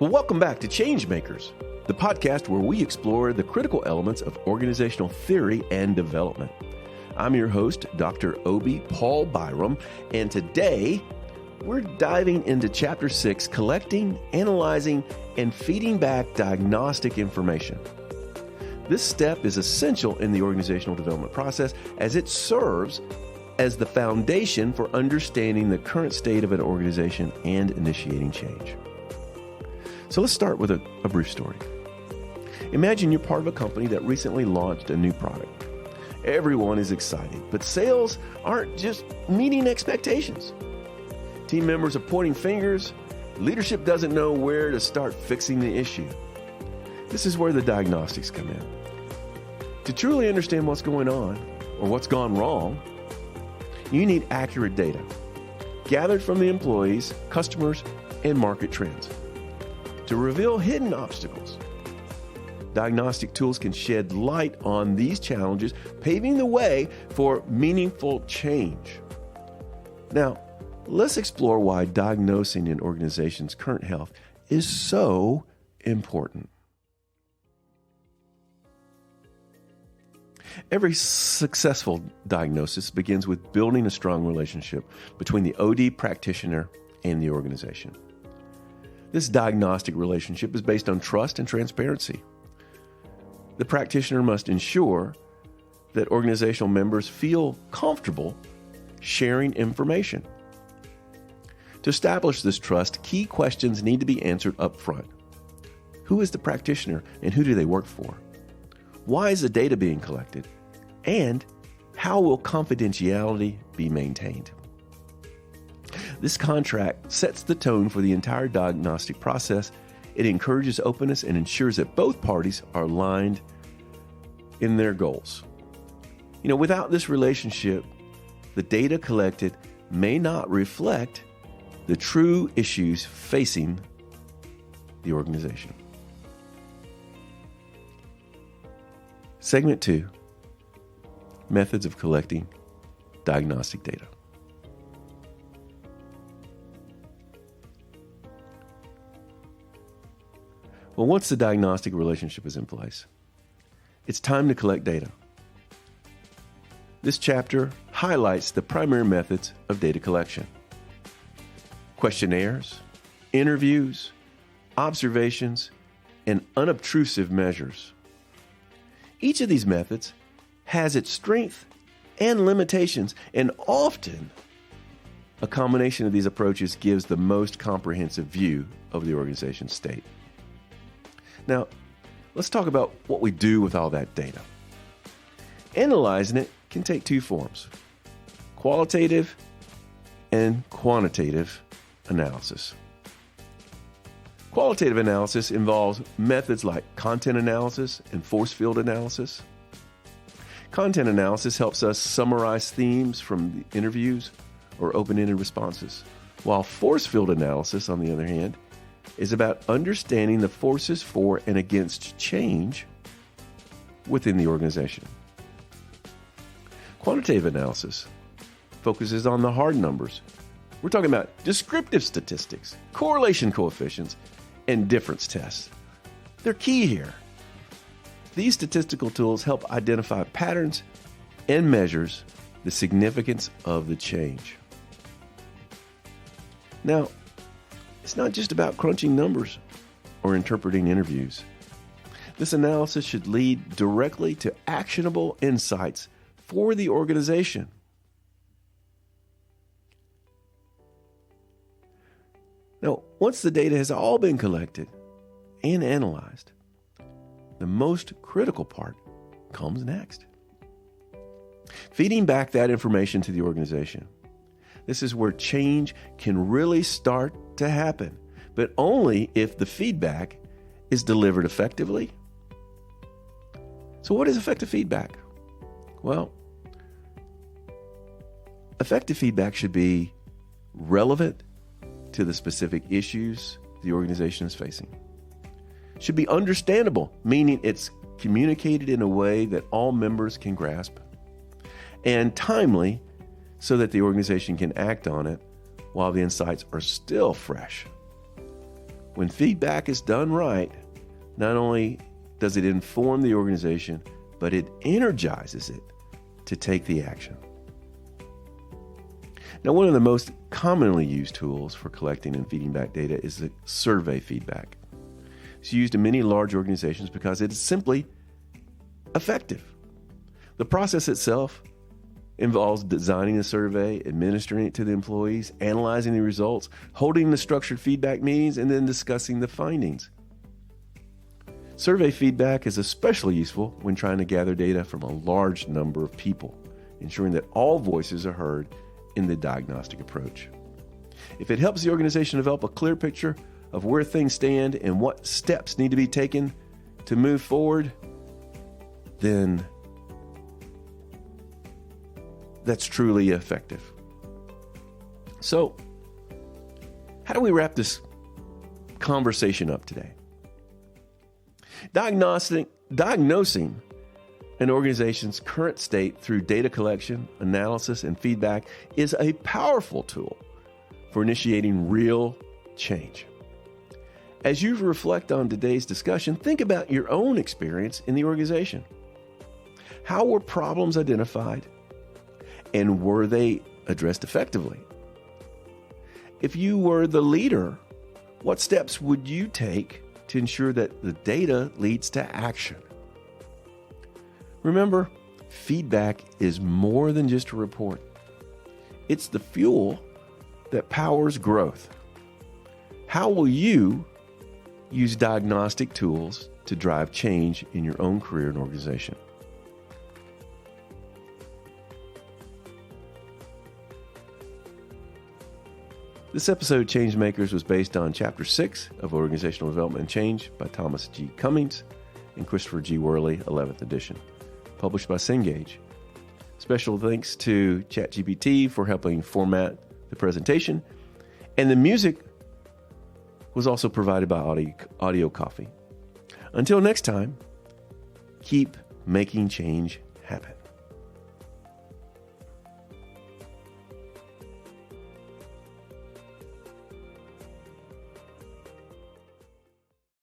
Well, welcome back to Changemakers, the podcast where we explore the critical elements of organizational theory and development. I'm your host, Dr. Obi Paul Byram, and today we're diving into Chapter 6, Collecting, Analyzing, and Feeding Back Diagnostic Information. This step is essential in the organizational development process as it serves as the foundation for understanding the current state of an organization and initiating change. So let's start with a brief story. Imagine you're part of a company that recently launched a new product. Everyone is excited, but sales aren't just meeting expectations. Team members are pointing fingers. Leadership doesn't know where to start fixing the issue. This is where the diagnostics come in. To truly understand what's going on or what's gone wrong, you need accurate data gathered from the employees, customers, and market trends to reveal hidden obstacles. Diagnostic tools can shed light on these challenges, paving the way for meaningful change. Now, let's explore why diagnosing an organization's current health is so important. Every successful diagnosis begins with building a strong relationship between the OD practitioner and the organization. This diagnostic relationship is based on trust and transparency. The practitioner must ensure that organizational members feel comfortable sharing information. To establish this trust, key questions need to be answered up front. Who is the practitioner and who do they work for? Why is the data being collected? And how will confidentiality be maintained? This contract sets the tone for the entire diagnostic process. It encourages openness and ensures that both parties are aligned in their goals. Without this relationship, the data collected may not reflect the true issues facing the organization. Segment 2, Methods of Collecting Diagnostic Data. Well, once the diagnostic relationship is in place, it's time to collect data. This chapter highlights the primary methods of data collection: questionnaires, interviews, observations, and unobtrusive measures. Each of these methods has its strength and limitations, and often a combination of these approaches gives the most comprehensive view of the organization's state. Now, let's talk about what we do with all that data. Analyzing it can take two forms: qualitative and quantitative analysis. Qualitative analysis involves methods like content analysis and force field analysis. Content analysis helps us summarize themes from the interviews or open-ended responses, while force field analysis, on the other hand, is about understanding the forces for and against change within the organization. Quantitative analysis focuses on the hard numbers. We're talking about descriptive statistics, correlation coefficients, and difference tests. They're key here. These statistical tools help identify patterns and measures the significance of the change. Now, it's not just about crunching numbers or interpreting interviews. This analysis should lead directly to actionable insights for the organization. Now, once the data has all been collected and analyzed, the most critical part comes next. Feeding back that information to the organization. This is where change can really start to happen, but only if the feedback is delivered effectively. So what is effective feedback? Well, effective feedback should be relevant to the specific issues the organization is facing. Should be understandable, meaning it's communicated in a way that all members can grasp, and timely, so that the organization can act on it while the insights are still fresh. When feedback is done right, not only does it inform the organization, but it energizes it to take the action. Now, one of the most commonly used tools for collecting and feeding back data is the survey feedback. It's used in many large organizations because it is simply effective. The process itself involves designing a survey, administering it to the employees, analyzing the results, holding the structured feedback meetings, and then discussing the findings. Survey feedback is especially useful when trying to gather data from a large number of people, ensuring that all voices are heard in the diagnostic approach. If it helps the organization develop a clear picture of where things stand and what steps need to be taken to move forward, then that's truly effective. So, how do we wrap this conversation up today? Diagnosing an organization's current state through data collection, analysis, and feedback is a powerful tool for initiating real change. As you reflect on today's discussion, think about your own experience in the organization. How were problems identified, and were they addressed effectively? If you were the leader, what steps would you take to ensure that the data leads to action? Remember, feedback is more than just a report. It's the fuel that powers growth. How will you use diagnostic tools to drive change in your own career and organization? This episode of Changemakers was based on Chapter 6 of Organizational Development and Change by Thomas G. Cummings and Christopher G. Worley, 11th edition, published by Cengage. Special thanks to ChatGPT for helping format the presentation, and the music was also provided by Audio Coffee. Until next time, keep making change happen.